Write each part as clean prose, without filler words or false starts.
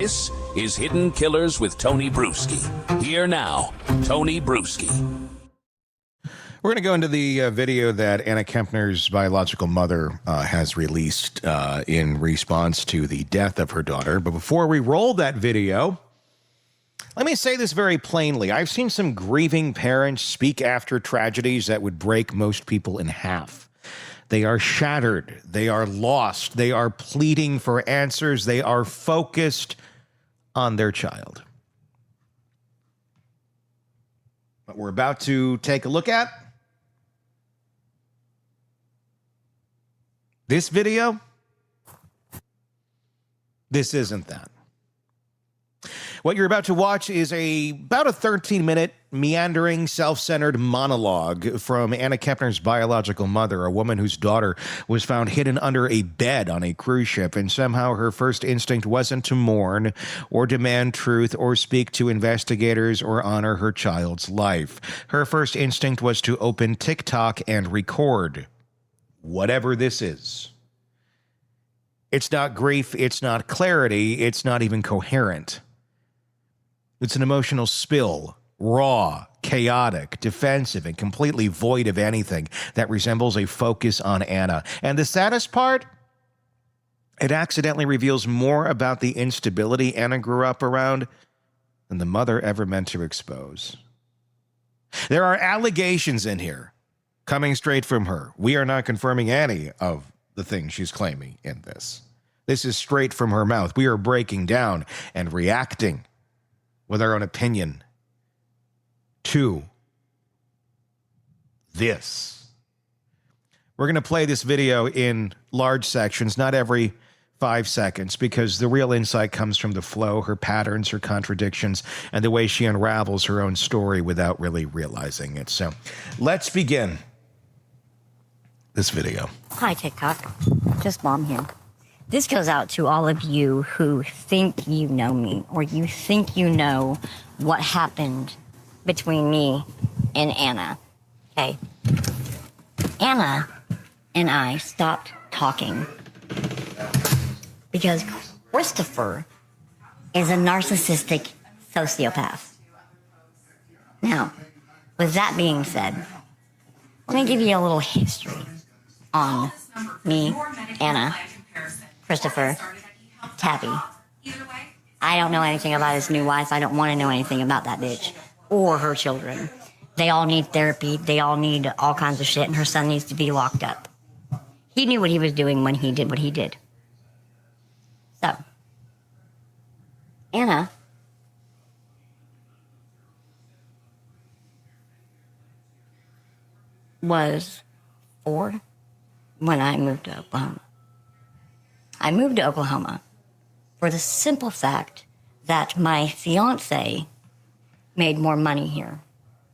This is Hidden Killers with Tony Brueski. Here now, Tony Brueski. We're going to go into the video that Anna Kepner's biological mother has released in response to the death of her daughter. But before we roll that video, let me say this very plainly. I've seen some grieving parents speak after tragedies that would break most people in half. They are shattered. They are lost. They are pleading for answers. They are focused on their child. What we're about to take a look at, this video, this isn't that. What you're about to watch is about a 13-minute meandering, self-centered monologue from Anna Kepner's biological mother, a woman whose daughter was found hidden under a bed on a cruise ship, and somehow her first instinct wasn't to mourn or demand truth or speak to investigators or honor her child's life. Her first instinct was to open TikTok and record whatever this is. It's not grief, it's not clarity, it's not even coherent. It's an emotional spill, raw, chaotic, defensive, and completely void of anything that resembles a focus on Anna. And the saddest part, it accidentally reveals more about the instability Anna grew up around than the mother ever meant to expose. There are allegations in here coming straight from her. We are not confirming any of the things she's claiming in this. This is straight from her mouth. We are breaking down and reacting with our own opinion to this. We're going to play this video in large sections, not every 5 seconds, because the real insight comes from the flow, her patterns, her contradictions, and the way she unravels her own story without really realizing it. So let's begin this video. Hi, TikTok. Just Mom here. This goes out to all of you who think you know me, or you think you know what happened between me and Anna. Okay. Anna and I stopped talking because Christopher is a narcissistic sociopath. Now, with that being said, let me give you a little history on me, Anna, Christopher, Tabby. I don't know anything about his new wife. I don't want to know anything about that bitch or her children. They all need therapy. They all need all kinds of shit, and her son needs to be locked up. He knew what he was doing when he did what he did. So, Anna was 4 when I moved to Oklahoma. I moved to Oklahoma for the simple fact that my fiance made more money here,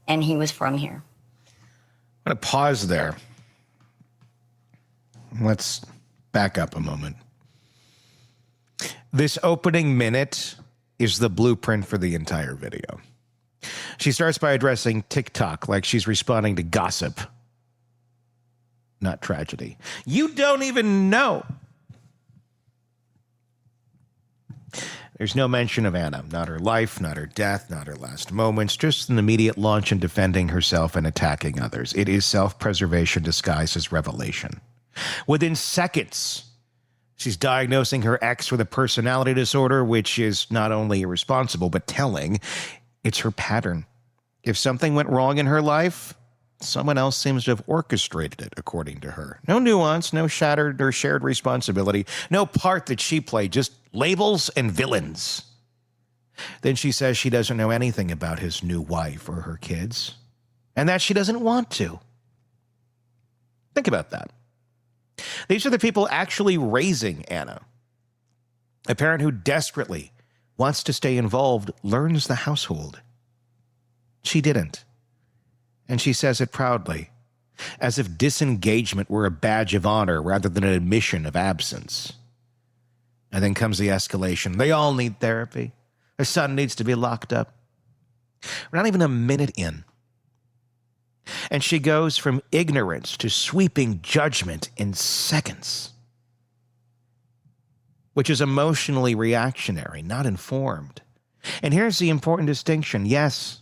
and he was from here. I'm going to pause there. Let's back up a moment. This opening minute is the blueprint for the entire video. She starts by addressing TikTok like she's responding to gossip, not tragedy. You don't even know. There's no mention of Anna, not her life, not her death, not her last moments, just an immediate launch in defending herself and attacking others. It is self-preservation disguised as revelation. Within seconds, she's diagnosing her ex with a personality disorder, which is not only irresponsible, but telling. It's her pattern. If something went wrong in her life, someone else seems to have orchestrated it, according to her. No nuance, no shattered or shared responsibility, no part that she played, just labels and villains. Then she says she doesn't know anything about his new wife or her kids, and that she doesn't want to. Think about that. These are the people actually raising Anna. A parent who desperately wants to stay involved learns the household. She didn't. And she says it proudly, as if disengagement were a badge of honor rather than an admission of absence. And then comes the escalation. They all need therapy. Their son needs to be locked up. We're not even a minute in. And she goes from ignorance to sweeping judgment in seconds. which is emotionally reactionary, not informed. And here's the important distinction. Yes,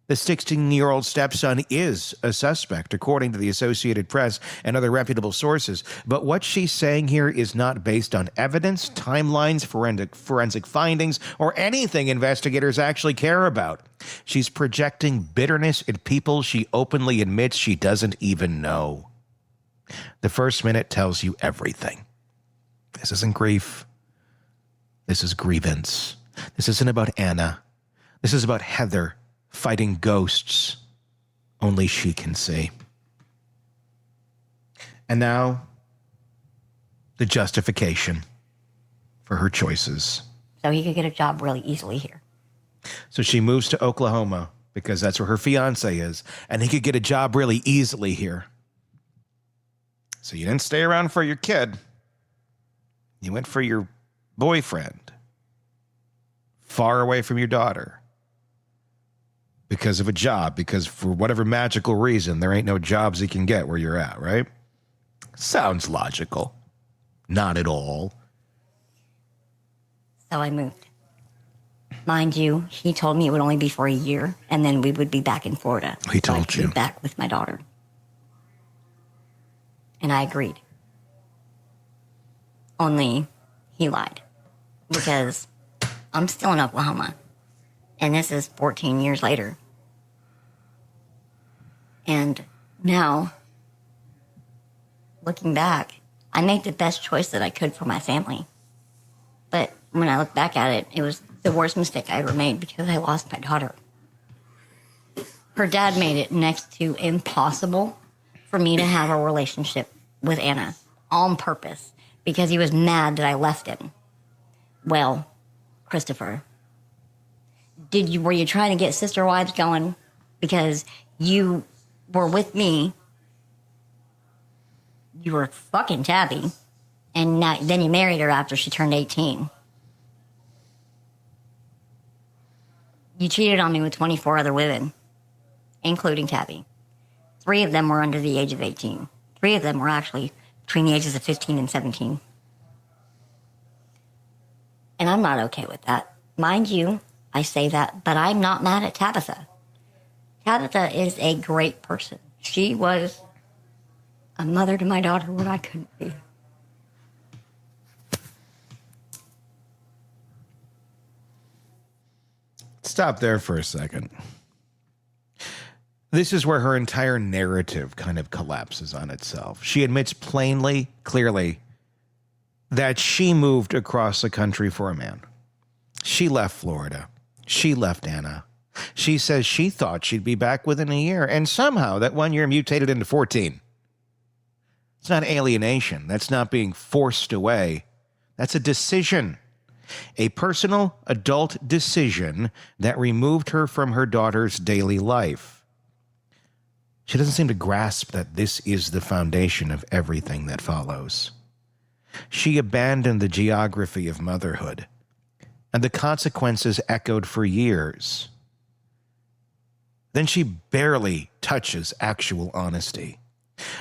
the 16-year-old stepson is a suspect, according to the Associated Press and other reputable sources. But what she's saying here is not based on evidence, timelines, forensic findings, or anything investigators actually care about. She's projecting bitterness at people she openly admits she doesn't even know. The first minute tells you everything. This isn't grief. This is grievance. This isn't about Anna. This is about Heather fighting ghosts only she can see. And now, the justification for her choices. So he could get a job really easily here. So she moves to Oklahoma because that's where her fiance is, and he could get a job really easily here. So you didn't stay around for your kid. You went for your boyfriend, far away from your daughter. Because of a job, because for whatever magical reason, there ain't no jobs he can get where you're at, right? Sounds logical. Not at all. So I moved. Mind you, he told me it would only be for a year, and then we would be back in Florida. He told So I could you. be back with my daughter. And I agreed. Only he lied. Because I'm still in Oklahoma. And this is 14 years later. And now, looking back, I made the best choice that I could for my family. But when I look back at it, it was the worst mistake I ever made because I lost my daughter. Her dad made it next to impossible for me to have a relationship with Anna on purpose because he was mad that I left him. Well, Christopher, were you trying to get sister wives going because you were with me? You were fucking Tabby, and then you married her after she turned 18. You cheated on me with 24 other women, including Tabby. 3 of them were under the age of 18. 3 of them were actually between the ages of 15 and 17. And I'm not okay with that. Mind you, I say that, but I'm not mad at Tabitha. Tabitha is a great person. She was a mother to my daughter when I couldn't be. Stop there for a second. This is where her entire narrative kind of collapses on itself. She admits plainly, clearly, that she moved across the country for a man. She left Florida. She left Anna. She says she thought she'd be back within a year, and somehow that 1 year mutated into 14. It's not alienation. That's not being forced away. That's a decision. A personal, adult decision that removed her from her daughter's daily life. She doesn't seem to grasp that this is the foundation of everything that follows. She abandoned the geography of motherhood, and the consequences echoed for years. Then she barely touches actual honesty.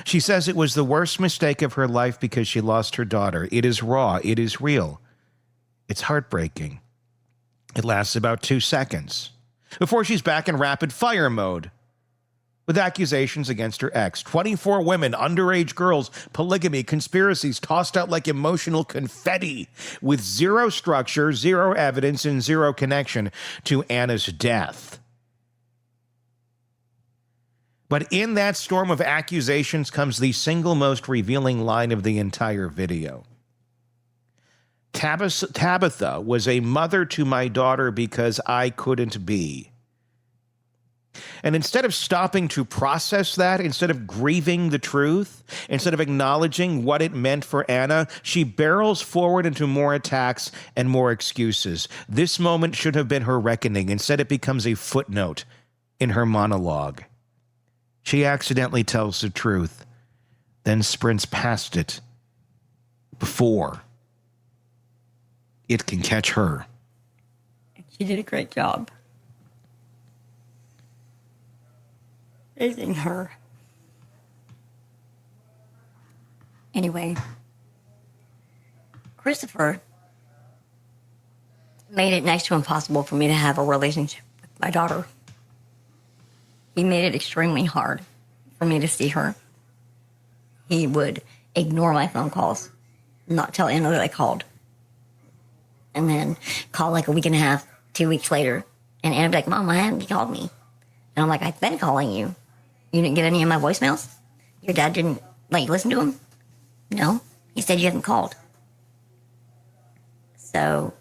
She says it was the worst mistake of her life because she lost her daughter. It is raw. It is real. It's heartbreaking. It lasts about 2 seconds before she's back in rapid fire mode with accusations against her ex. 24 women, underage girls, polygamy, conspiracies tossed out like emotional confetti with zero structure, zero evidence, and zero connection to Anna's death. But in that storm of accusations comes the single most revealing line of the entire video. Tabitha was a mother to my daughter because I couldn't be. And instead of stopping to process that, instead of grieving the truth, instead of acknowledging what it meant for Anna, she barrels forward into more attacks and more excuses. This moment should have been her reckoning. Instead, it becomes a footnote in her monologue. She accidentally tells the truth, then sprints past it before it can catch her. She did a great job raising her. Anyway, Christopher made it next to impossible for me to have a relationship with my daughter. He made it extremely hard for me to see her. He would ignore my phone calls, not tell Anna that I called, and then call like a week and a half, 2 weeks later, and Anna would be like, Mom, why haven't you called me? And I'm like, I've been calling you. You didn't get any of my voicemails? Your dad didn't, listen to him? No. He said you haven't called. So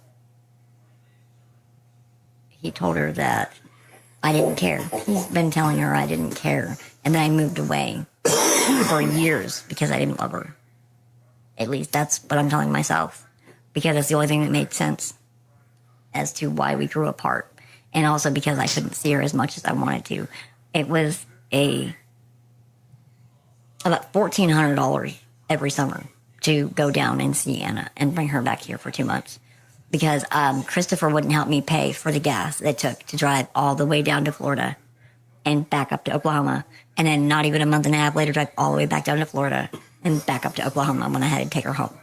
he told her that I didn't care. He's been telling her I didn't care. And then I moved away for years because I didn't love her. At least that's what I'm telling myself. Because that's the only thing that made sense as to why we grew apart. And also because I couldn't see her as much as I wanted to. It was about $1,400 every summer to go down and see Anna and bring her back here for 2 months. Because Christopher wouldn't help me pay for the gas it took to drive all the way down to Florida and back up to Oklahoma. And then not even a month and a half later, drive all the way back down to Florida and back up to Oklahoma when I had to take her home.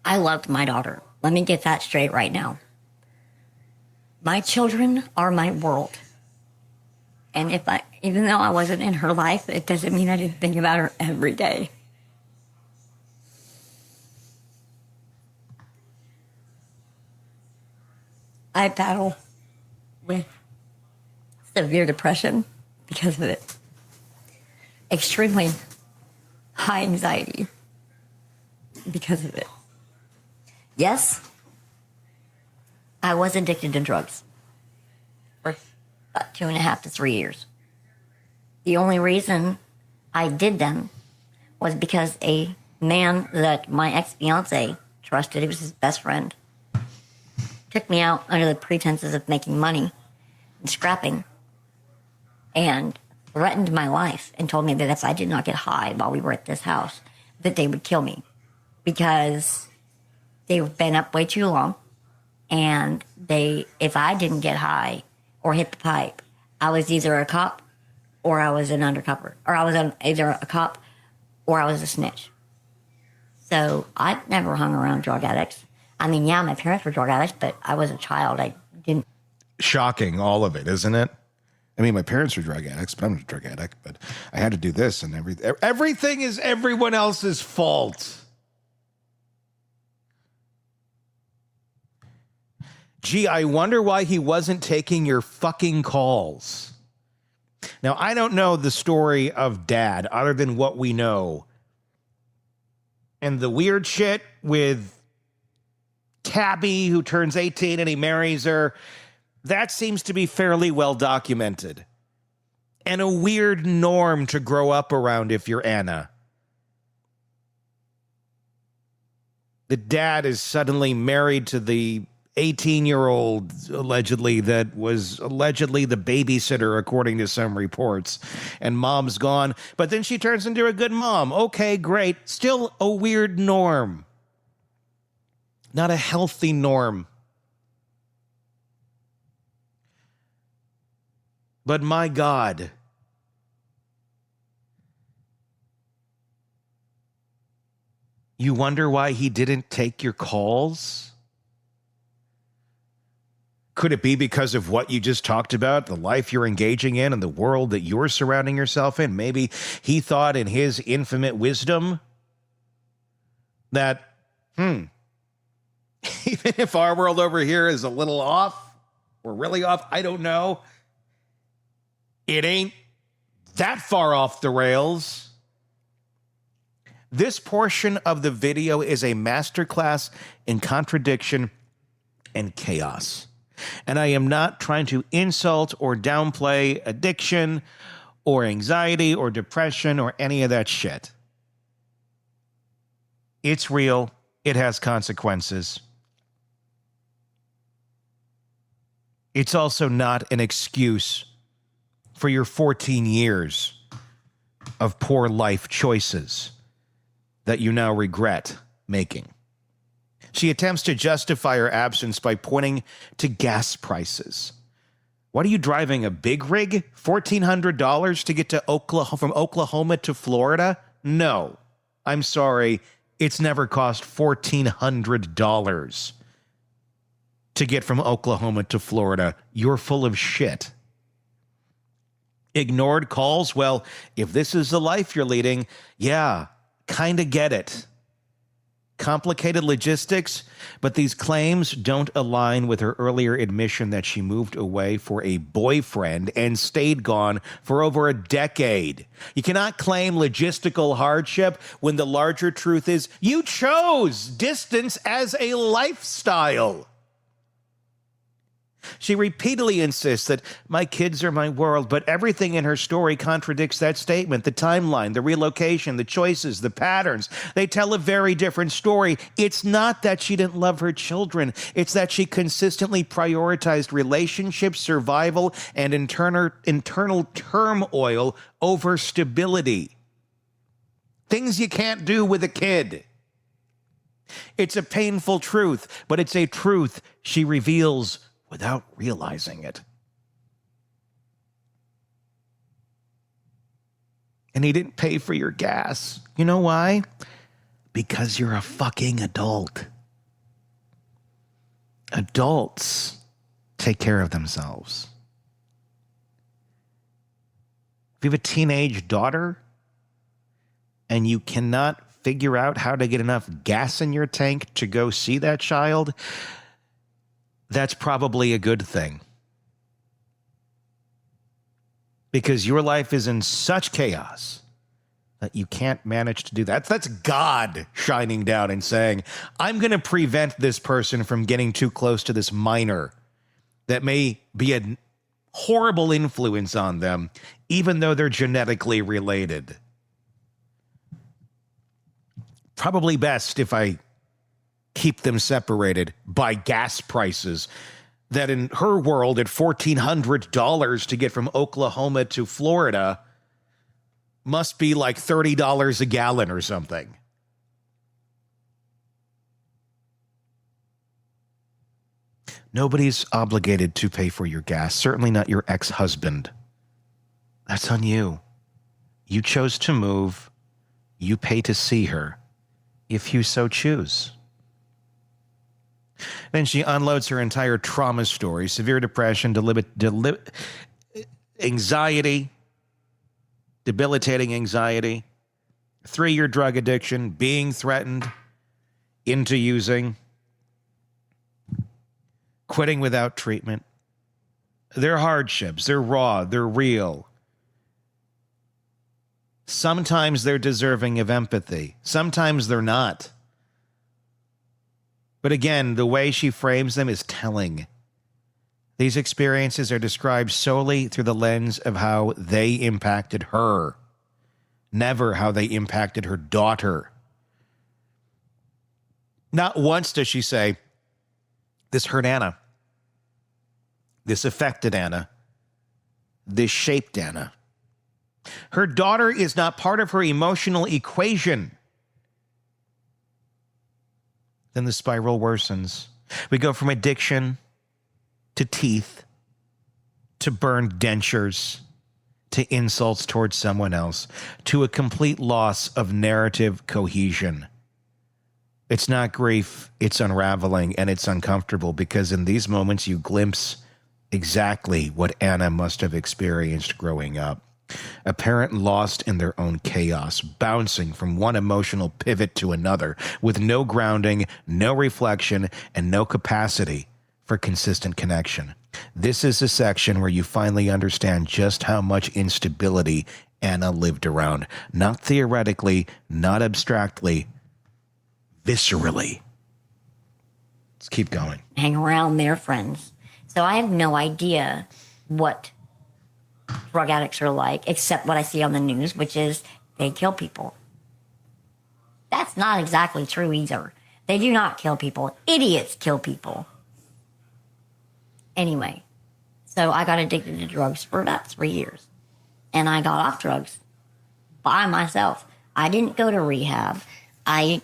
I loved my daughter. Let me get that straight right now. My children are my world. And even though I wasn't in her life, it doesn't mean I didn't think about her every day. I battle with severe depression because of it. Extremely high anxiety because of it. Yes, I was addicted to drugs for about 2.5 to 3 years. The only reason I did them was because a man that my ex-fiance trusted, he was his best friend, took me out under the pretenses of making money and scrapping and threatened my life and told me that if I did not get high while we were at this house, that they would kill me because they've been up way too long. And if I didn't get high or hit the pipe, I was either a cop or I was an undercover, or I was either a cop or I was a snitch. So I've never hung around drug addicts. I mean, yeah, my parents were drug addicts, but I was a child. I didn't. Shocking, all of it, isn't it? I mean, my parents were drug addicts, but I'm not a drug addict, but I had to do this and everything is everyone else's fault. Gee, I wonder why he wasn't taking your fucking calls. Now, I don't know the story of Dad other than what we know. And the weird shit with Tabby, who turns 18 and he marries her, that seems to be fairly well documented. And a weird norm to grow up around if you're Anna. The dad is suddenly married to the 18-year-old, allegedly, that was allegedly the babysitter, according to some reports. And mom's gone. But then she turns into a good mom. Okay, great. Still a weird norm. Not a healthy norm. But my God. You wonder why he didn't take your calls? Could it be because of what you just talked about, the life you're engaging in and the world that you're surrounding yourself in? Maybe he thought in his infinite wisdom that, even if our world over here is a little off, or really off, I don't know, it ain't that far off the rails. This portion of the video is a masterclass in contradiction and chaos. And I am not trying to insult or downplay addiction or anxiety or depression or any of that shit. It's real. It has consequences. It's also not an excuse for your 14 years of poor life choices that you now regret making. She attempts to justify her absence by pointing to gas prices. What are you driving, a big rig? $1,400 to get to Oklahoma, from Oklahoma to Florida? No, I'm sorry. It's never cost $1,400. to get from Oklahoma to Florida. You're full of shit. Ignored calls? Well, if this is the life you're leading, yeah, kind of get it. Complicated logistics, but these claims don't align with her earlier admission that she moved away for a boyfriend and stayed gone for over a decade. You cannot claim logistical hardship when the larger truth is you chose distance as a lifestyle. She repeatedly insists that my kids are my world, but everything in her story contradicts that statement. The timeline, the relocation, the choices, the patterns. They tell a very different story. It's not that she didn't love her children. It's that she consistently prioritized relationships, survival, and internal turmoil over stability. Things you can't do with a kid. It's a painful truth, but it's a truth she reveals without realizing it. And he didn't pay for your gas. You know why? Because you're a fucking adult. Adults take care of themselves. If you have a teenage daughter and you cannot figure out how to get enough gas in your tank to go see that child, that's probably a good thing. Because your life is in such chaos that you can't manage to do that. That's God shining down and saying, I'm going to prevent this person from getting too close to this minor that may be a horrible influence on them, even though they're genetically related. Probably best if I keep them separated by gas prices that in her world at $1,400 to get from Oklahoma to Florida must be like $30 a gallon or something. Nobody's obligated to pay for your gas, certainly not your ex-husband. That's on you. You chose to move. You pay to see her, if you so choose. Then she unloads her entire trauma story: severe depression, anxiety, debilitating anxiety, 3-year drug addiction, being threatened into using, quitting without treatment. They're hardships. They're raw. They're real. Sometimes they're deserving of empathy. Sometimes they're not. But again, the way she frames them is telling. These experiences are described solely through the lens of how they impacted her, never how they impacted her daughter. Not once does she say, this hurt Anna, this affected Anna, this shaped Anna. Her daughter is not part of her emotional equation. Then the spiral worsens. We go from addiction to teeth to burned dentures to insults towards someone else to a complete loss of narrative cohesion. It's not grief, it's unraveling, and it's uncomfortable because in these moments you glimpse exactly what Anna must have experienced growing up. A parent lost in their own chaos, bouncing from one emotional pivot to another, with no grounding, no reflection, and no capacity for consistent connection. This is the section where you finally understand just how much instability Anna lived around. Not theoretically, not abstractly, viscerally. Let's keep going. Hang around their friends. So I have no idea what drug addicts are like, except what I see on the news, which is they kill people. That's not exactly true either. They do not kill people. Idiots kill people. Anyway, so I got addicted to drugs for about 3 years. And I got off drugs by myself. I didn't go to rehab. I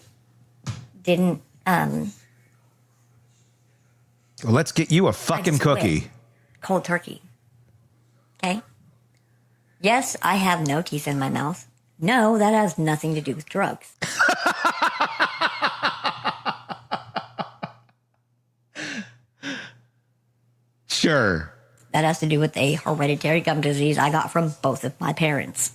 didn't... Well, let's get you a fucking cookie. Cold turkey. Okay? Yes, I have no teeth in my mouth. No, that has nothing to do with drugs. Sure. That has to do with a hereditary gum disease I got from both of my parents.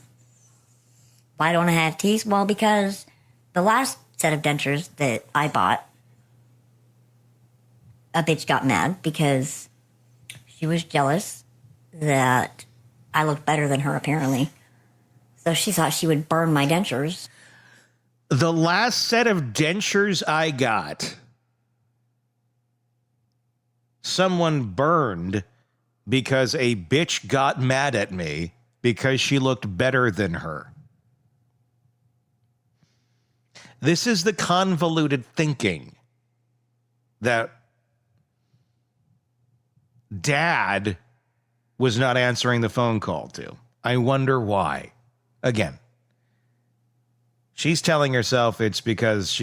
Why don't I have teeth? Well, because the last set of dentures that I bought, a bitch got mad because she was jealous that I looked better than her, apparently. So she thought she would burn my dentures. The last set of dentures I got, someone burned because a bitch got mad at me because she looked better than her. This is the convoluted thinking that Dad was not answering the phone call to. I wonder why. Again, she's telling herself it's because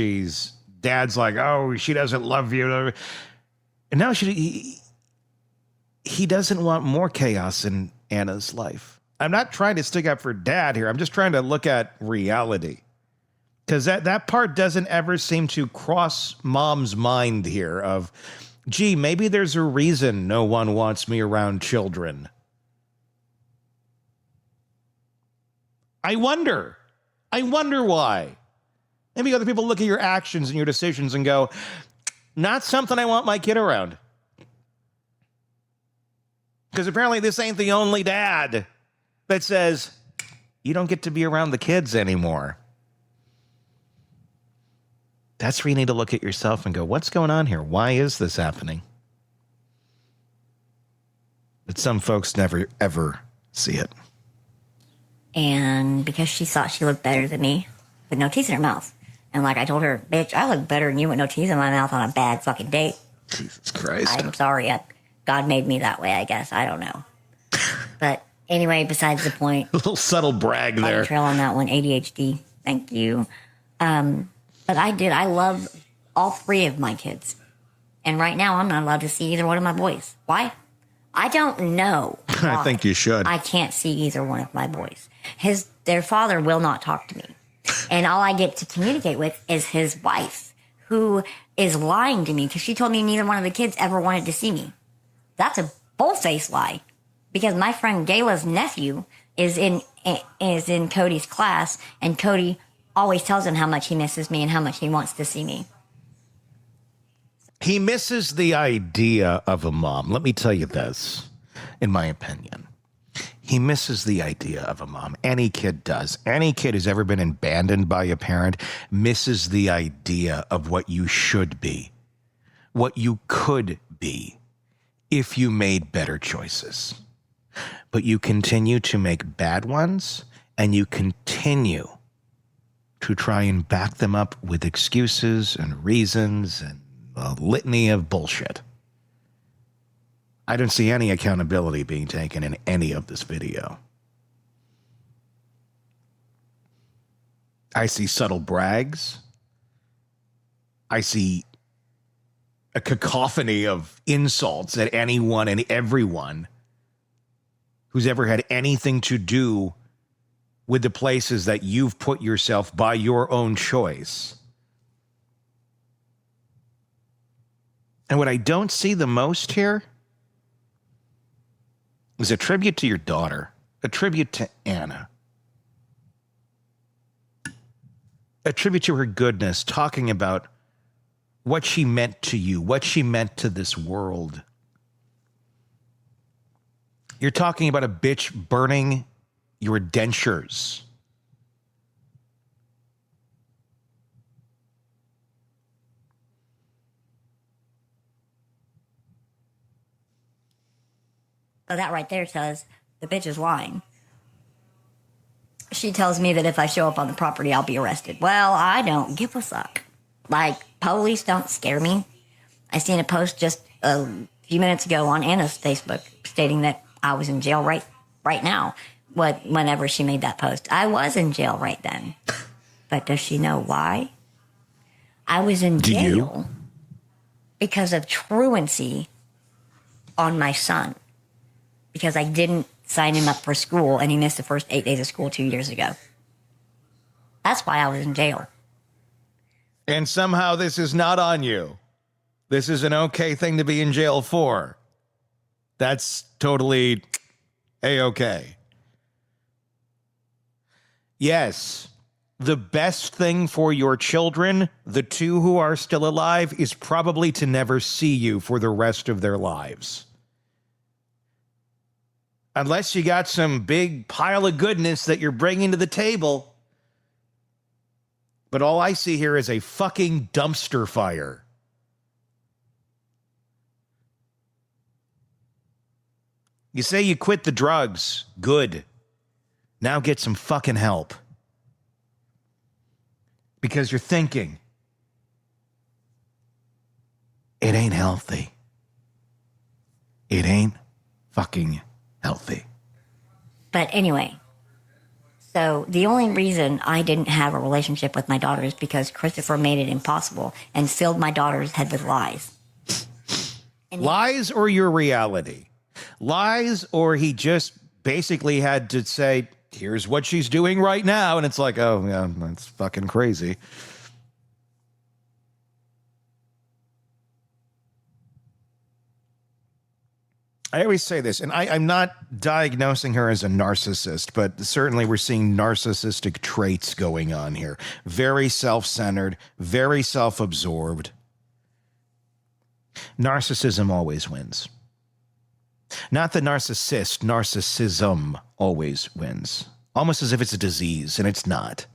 Dad's like, oh, she doesn't love you. And now he doesn't want more chaos in Anna's life. I'm not trying to stick up for Dad here. I'm just trying to look at reality. Because that part doesn't ever seem to cross Mom's mind here of, gee, maybe there's a reason no one wants me around children. I wonder why. Maybe other people look at your actions and your decisions and go, not something I want my kid around. Because apparently this ain't the only dad that says, you don't get to be around the kids anymore. That's where you need to look at yourself and go, what's going on here? Why is this happening? But some folks never, ever see it. And because she thought she looked better than me with no teeth in her mouth. And like I told her, bitch, I look better than you with no teeth in my mouth on a bad fucking date. Jesus Christ. I'm sorry. God made me that way, I guess. I don't know. But anyway, besides the point. A little subtle brag there. Trail on that one. ADHD. Thank you. But I love all three of my kids. And right now, I'm not allowed to see either one of my boys. Why? I don't know. I think you should. I can't see either one of my boys. Their father will not talk to me. And all I get to communicate with is his wife, who is lying to me because she told me neither one of the kids ever wanted to see me. That's a bull-faced lie. Because my friend Gayla's nephew is in Cody's class, and Cody always tells him how much he misses me and how much he wants to see me. He misses the idea of a mom. Let me tell you this, in my opinion. He misses the idea of a mom. Any kid does. Any kid who's ever been abandoned by a parent misses the idea of what you should be, what you could be, if you made better choices. But you continue to make bad ones, and you continue to try and back them up with excuses and reasons and a litany of bullshit. I don't see any accountability being taken in any of this video. I see subtle brags. I see a cacophony of insults at anyone and everyone who's ever had anything to do with the places that you've put yourself by your own choice. And what I don't see the most here is a tribute to your daughter, a tribute to Anna, a tribute to her goodness, talking about what she meant to you, what she meant to this world. You're talking about a bitch burning your dentures. So that right there says the bitch is lying. She tells me that if I show up on the property, I'll be arrested. Well, I don't give a fuck. Like, police don't scare me. I seen a post just a few minutes ago on Anna's Facebook stating that I was in jail right now. Whenever she made that post, I was in jail right then. But does she know why? I was in jail because of truancy on my son. Because I didn't sign him up for school and he missed the first 8 days of school 2 years ago. That's why I was in jail. And somehow this is not on you. This is an okay thing to be in jail for. That's totally A-okay. Yes, the best thing for your children, the two who are still alive, is probably to never see you for the rest of their lives. Unless you got some big pile of goodness that you're bringing to the table. But all I see here is a fucking dumpster fire. You say you quit the drugs. Good. Now get some fucking help. Because you're thinking, it ain't healthy. It ain't fucking healthy. But anyway, so the only reason I didn't have a relationship with my daughter is because Christopher made it impossible and filled my daughter's head with lies. Lies or your reality? Lies or he just basically had to say, here's what she's doing right now. And it's like, oh, yeah, that's fucking crazy. I always say this, and I'm not diagnosing her as a narcissist, but certainly we're seeing narcissistic traits going on here. Very self-centered, very self-absorbed. Narcissism always wins. Not the narcissist, narcissism always wins. Almost as if it's a disease, and it's not.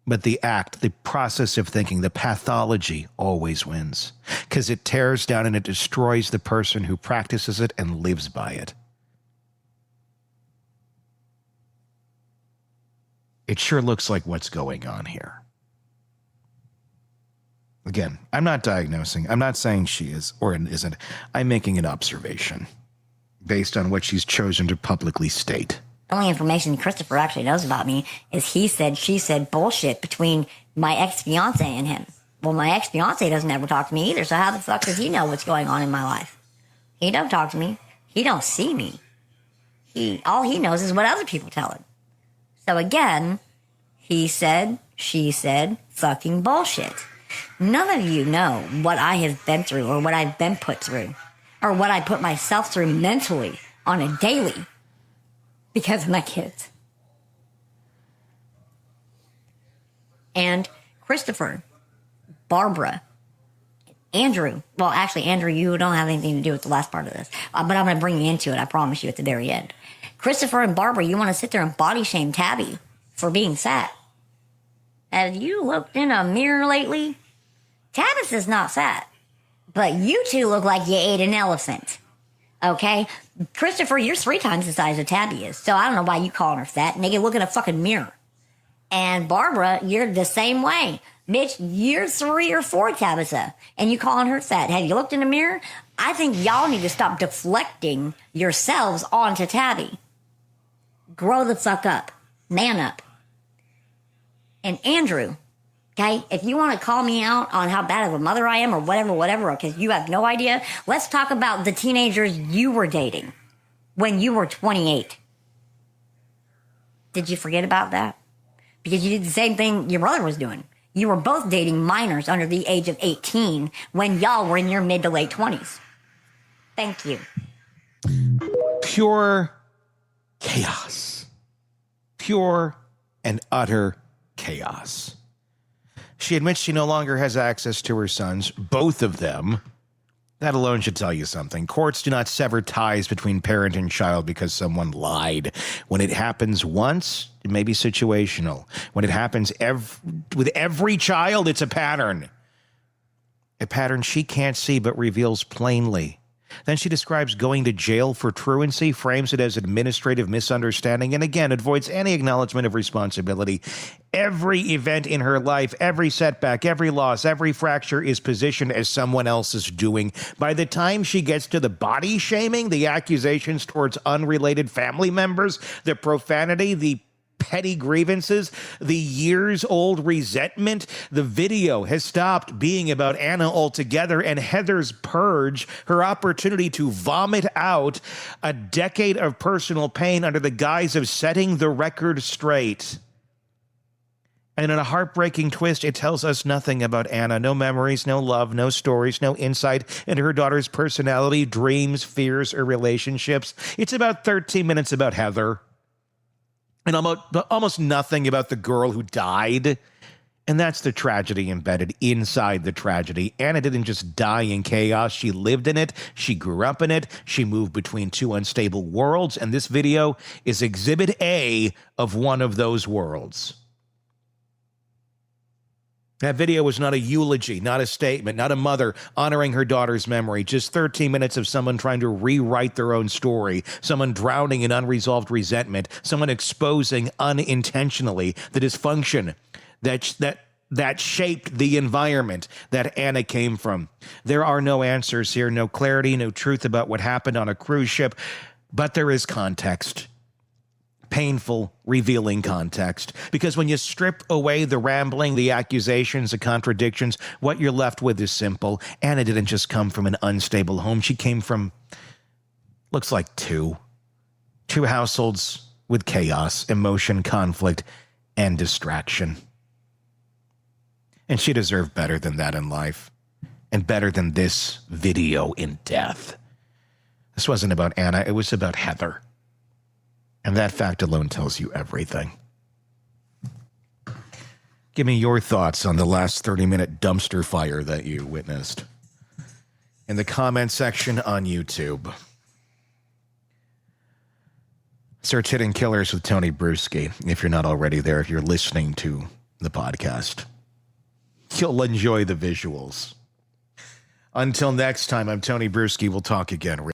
But the act, the process of thinking, the pathology always wins. Because it tears down and it destroys the person who practices it and lives by it. It sure looks like what's going on here. Again, I'm not diagnosing. I'm not saying she is or isn't. I'm making an observation based on what she's chosen to publicly state. The only information Christopher actually knows about me is he said, she said bullshit between my ex-fiance and him. Well, my ex-fiance doesn't ever talk to me either, so how the fuck does he know what's going on in my life? He don't talk to me. He don't see me. All he knows is what other people tell him. So again, he said, she said, fucking bullshit. None of you know what I have been through or what I've been put through or what I put myself through mentally on a daily because of my kids. And Christopher, Barbara, Andrew. Well, actually, Andrew, you don't have anything to do with the last part of this. But I'm going to bring you into it, I promise you, at the very end. Christopher and Barbara, you want to sit there and body shame Tabby for being fat. Have you looked in a mirror lately? Tabitha's not fat. But you two look like you ate an elephant. Okay? Christopher, you're 3 times the size of Tabby is. So I don't know why you calling her fat. Nigga, look in a fucking mirror. And Barbara, you're the same way. Bitch, you're 3 or 4 Tabitha. And you calling her fat. Have you looked in the mirror? I think y'all need to stop deflecting yourselves onto Tabby. Grow the fuck up. Man up. And Andrew, okay, if you want to call me out on how bad of a mother I am or whatever, because you have no idea, let's talk about the teenagers you were dating when you were 28. Did you forget about that? Because you did the same thing your brother was doing. You were both dating minors under the age of 18 when y'all were in your mid to late 20s. Thank you. Pure chaos. Pure and utter chaos. She admits she no longer has access to her sons, both of them. That alone should tell you something. Courts do not sever ties between parent and child because someone lied. When it happens once, it may be situational. When it happens with every child, it's a pattern. A pattern she can't see but reveals plainly. Then she describes going to jail for truancy, frames it as administrative misunderstanding, and again avoids any acknowledgement of responsibility. Every event in her life, every setback, every loss, every fracture is positioned as someone else's doing. By the time she gets to the body shaming, the accusations towards unrelated family members, the profanity, the petty grievances, the years-old resentment, the video has stopped being about Anna altogether, and Heather's purge, her opportunity to vomit out a decade of personal pain under the guise of setting the record straight, And in a heartbreaking twist, it tells us nothing about Anna. No memories, no love, no stories, no insight into her daughter's personality, dreams, fears, or relationships. It's about 13 minutes about Heather. And almost nothing about the girl who died. And that's the tragedy embedded inside the tragedy. Anna didn't just die in chaos. She lived in it. She grew up in it. She moved between two unstable worlds. And this video is Exhibit A of one of those worlds. That video was not a eulogy, not a statement, not a mother honoring her daughter's memory. Just 13 minutes of someone trying to rewrite their own story, someone drowning in unresolved resentment, someone exposing unintentionally the dysfunction that shaped the environment that Anna came from. There are no answers here, no clarity, no truth about what happened on a cruise ship, but there is context. Painful, revealing context. Because when you strip away the rambling, the accusations, the contradictions, what you're left with is simple. Anna didn't just come from an unstable home. She came from, looks like two households with chaos, emotion, conflict, and distraction. And she deserved better than that in life. And better than this video in death. This wasn't about Anna. It was about Heather. And that fact alone tells you everything. Give me your thoughts on the last 30-minute dumpster fire that you witnessed in the comment section on YouTube. Search Hidden Killers with Tony Brueski if you're not already there, if you're listening to the podcast. You'll enjoy the visuals. Until next time, I'm Tony Brueski. We'll talk again.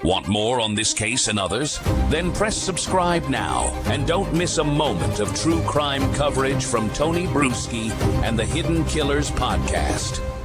Want more on this case and others? Then press subscribe now and don't miss a moment of true crime coverage from Tony Brueski and the Hidden Killers podcast.